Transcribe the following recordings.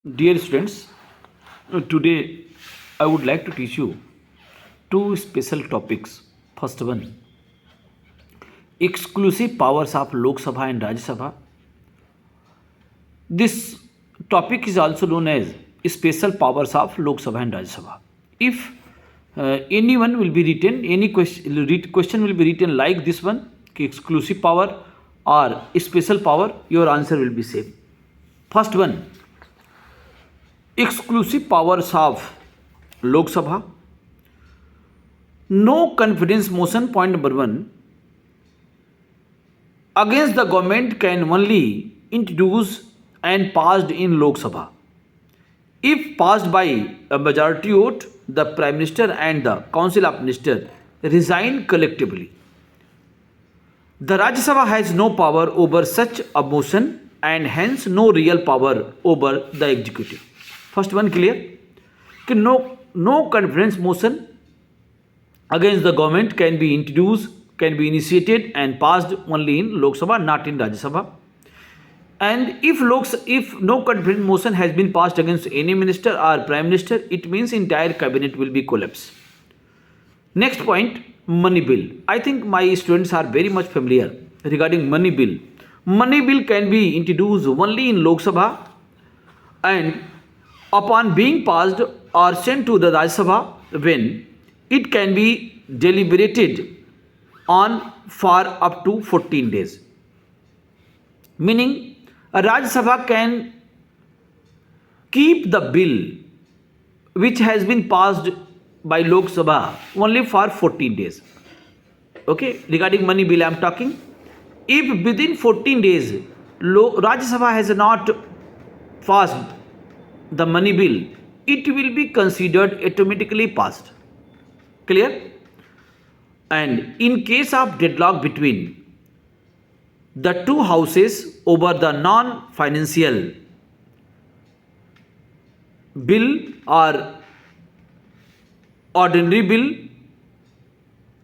Dear students, today I would like to teach you two special topics. First one, exclusive powers of Lok Sabha and Rajya Sabha. This topic is also known as special powers of Lok Sabha and Rajya Sabha. If anyone will be written, any question will be written like this one, exclusive power or special power, your answer will be same. First one, exclusive powers of Lok Sabha. No confidence motion, point number one, against the government can only introduce and passed in Lok Sabha. If passed by a majority vote, the Prime Minister and the Council of Ministers resign collectively. The Rajya Sabha has no power over such a motion and hence no real power over the executive. First one clear? कि no confidence motion against the government can be introduced, can be initiated and passed only in Lok Sabha, not in Rajya Sabha. And if no confidence motion has been passed against any minister or prime minister, it means entire cabinet will be collapsed. Next point, money bill. I think my students are very much familiar regarding money bill. Money bill can be introduced only in Lok Sabha and upon being passed or sent to the Rajya Sabha, when it can be deliberated on for up to 14 days. Meaning, a Rajya Sabha can keep the bill which has been passed by Lok Sabha only for 14 days. Okay, regarding money bill I am talking. If within 14 days Rajya Sabha has not passed the money bill, it will be considered automatically passed. Clear? And in case of deadlock between the two houses over the non-financial bill or ordinary bill,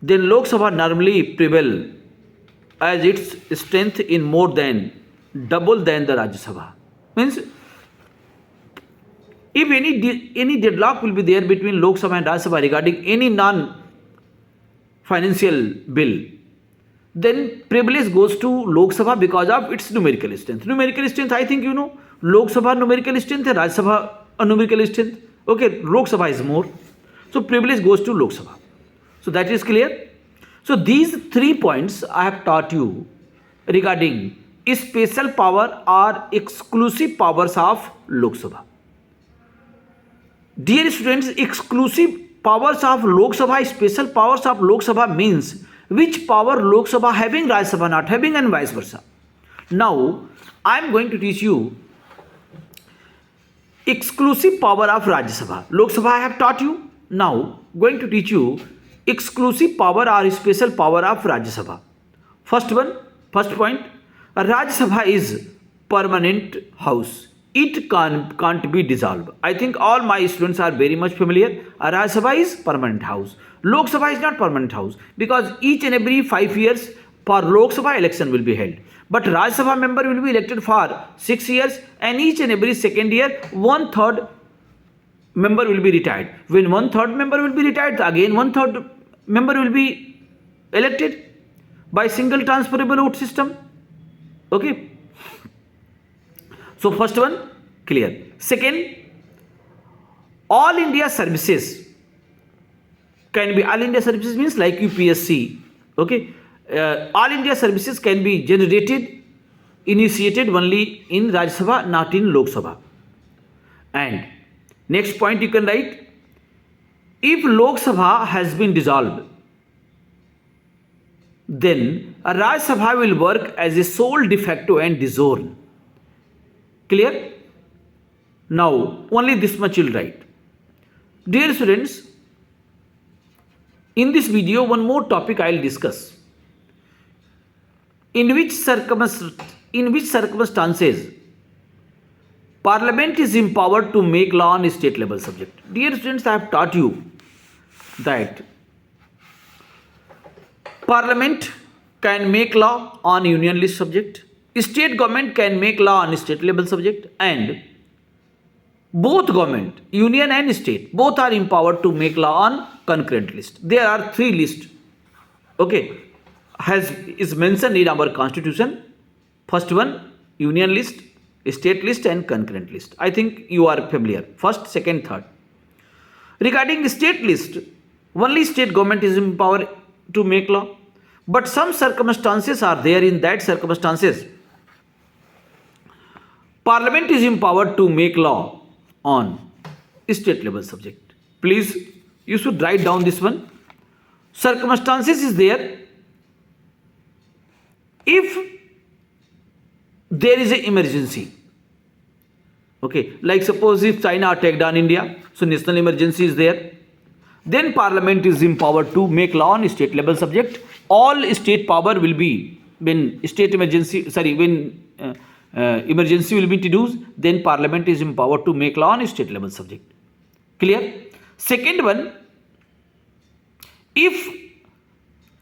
then Lok Sabha normally prevail as its strength in more than double than the Rajya Sabha. Means if any deadlock will be there between Lok Sabha and Rajya Sabha regarding any non-financial bill, then privilege goes to Lok Sabha because of its numerical strength. Numerical strength, I think you know, Lok Sabha numerical strength and Rajya Sabha numerical strength. Okay, Lok Sabha is more. So privilege goes to Lok Sabha. So that is clear. So these 3 points I have taught you regarding special power or exclusive powers of Lok Sabha. Dear students, exclusive powers of Lok Sabha, special powers of Lok Sabha means which power Lok Sabha having, Rajya Sabha not having, and vice versa. Now, I am going to teach you exclusive power of Rajya Sabha. Lok Sabha I have taught you. Now, going to teach you exclusive power or special power of Rajya Sabha. First point, Rajya Sabha is permanent house. It can't be dissolved. I think all my students are very much familiar. Rajya Sabha is permanent house. Lok Sabha is not permanent house because each and every 5 years for Lok Sabha election will be held. But Rajya Sabha member will be elected for 6 years and each and every second year 1/3 member will be retired. When 1/3 member will be retired, again 1/3 member will be elected by single transferable vote system. Okay. So first one clear. Second, all India services can be, all India services means like UPSC. Okay, all India services can be initiated only in Rajya Sabha, not in Lok Sabha. And next point you can write, if Lok Sabha has been dissolved, then a Rajya Sabha will work as a sole de facto and de jure. Clear? Now, only this much you'll write. Dear students, in this video, one more topic I will discuss. In which circumstances Parliament is empowered to make law on state level subject. Dear students, I have taught you that Parliament can make law on union list subject. State government can make law on state level subject and both government, union and state, both are empowered to make law on concurrent list. There are three lists, okay, has is mentioned in our constitution. First one, union list, state list and concurrent list. I think you are familiar. First, second, third. Regarding the state list, only state government is empowered to make law. But some circumstances are there. In that circumstances, Parliament is empowered to make law on state level subject. Please, you should write down this one. Circumstances is there if there is an emergency. Okay, like suppose if China attacked on India, so national emergency is there. Then Parliament is empowered to make law on state level subject. All state power will be when state emergency, when emergency will be introduced, then Parliament is empowered to make law on state level subject. Clear? Second one, if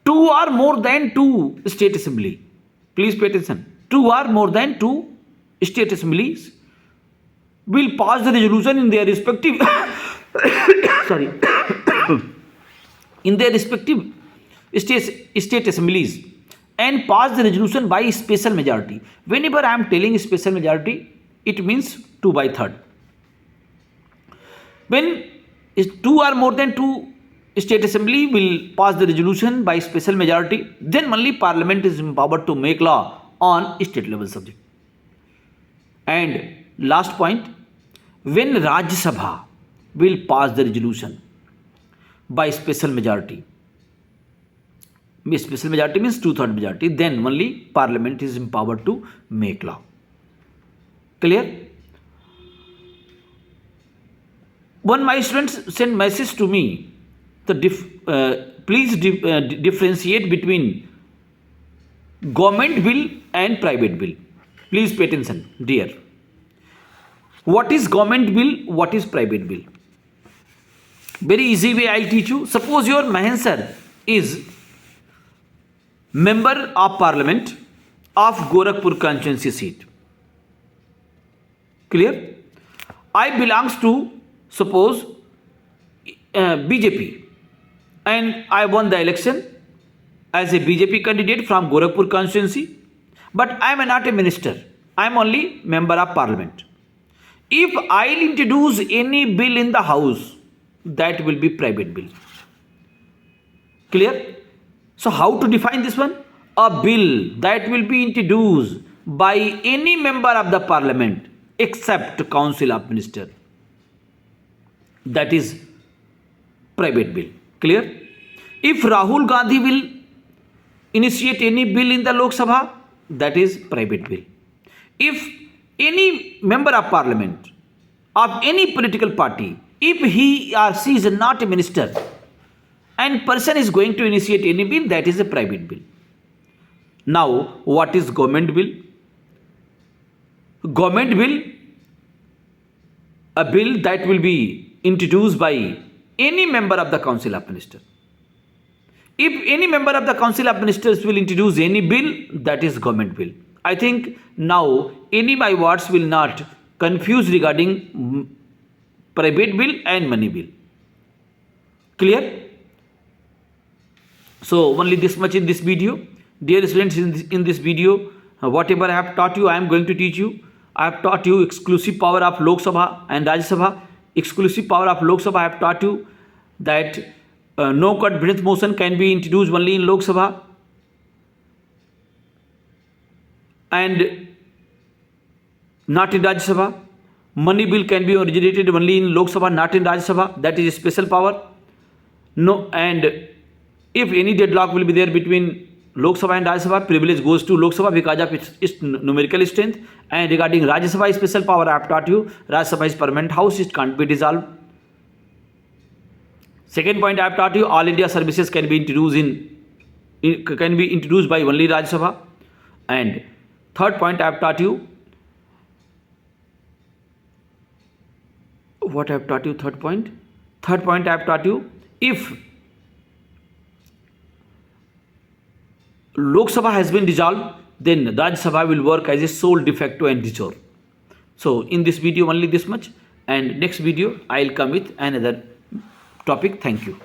two or more than two state assembly, please pay attention, two or more than two state assemblies will pass the resolution in their respective in their respective state assemblies and pass the resolution by special majority. Whenever I am telling special majority, it means 2/3. When two or more than two state assembly will pass the resolution by special majority, then only Parliament is empowered to make law on state level subject. And last point, when Rajya Sabha will pass the resolution by special majority means 2/3 majority, then only Parliament is empowered to make law. Clear? One my students sent message to me. Please differentiate between government bill and private bill. Please pay attention, dear. What is government bill? What is private bill? Very easy way I'll teach you. Suppose your Mahen sir is member of Parliament of Gorakhpur constituency seat. Clear? I belongs to, suppose, BJP, and I won the election as a BJP candidate from Gorakhpur constituency, but I am not a minister. I am only member of Parliament. If I introduce any bill in the house, that will be private bill. Clear? So how to define this one? A bill that will be introduced by any member of the Parliament except Council of Ministers, that is private bill. Clear? If Rahul Gandhi will initiate any bill in the Lok Sabha, that is private bill. If any member of Parliament of any political party, if he or she is not a minister and person is going to initiate any bill, that is a private bill. Now, what is government bill? Government bill, a bill that will be introduced by any member of the Council of Ministers. If any member of the Council of Ministers will introduce any bill, that is government bill. I think now any my words will not confuse regarding private bill and money bill. Clear? So only this much in this video. Dear students, in this video, whatever I have taught you, I am going to teach you. I have taught you exclusive power of Lok Sabha and Rajya Sabha. Exclusive power of Lok Sabha, I have taught you that no cut breath motion can be introduced only in Lok Sabha, and not in Rajya Sabha. Money bill can be originated only in Lok Sabha, not in Rajya Sabha. That is a special power. No, and if any deadlock will be there between Lok Sabha and Rajya Sabha, privilege goes to Lok Sabha because of its numerical strength. And regarding Rajya Sabha special power, I have taught you Rajya Sabha is permanent house, it can't be dissolved. Second point, I have taught you all India services can be introduced by only Rajya Sabha. And third point, I have taught you what I have taught you. Third point, I have taught you if Lok Sabha has been dissolved, then Rajya Sabha will work as a sole de facto and de jure. So in this video only this much. and next video I'll come with another topic. Thank you.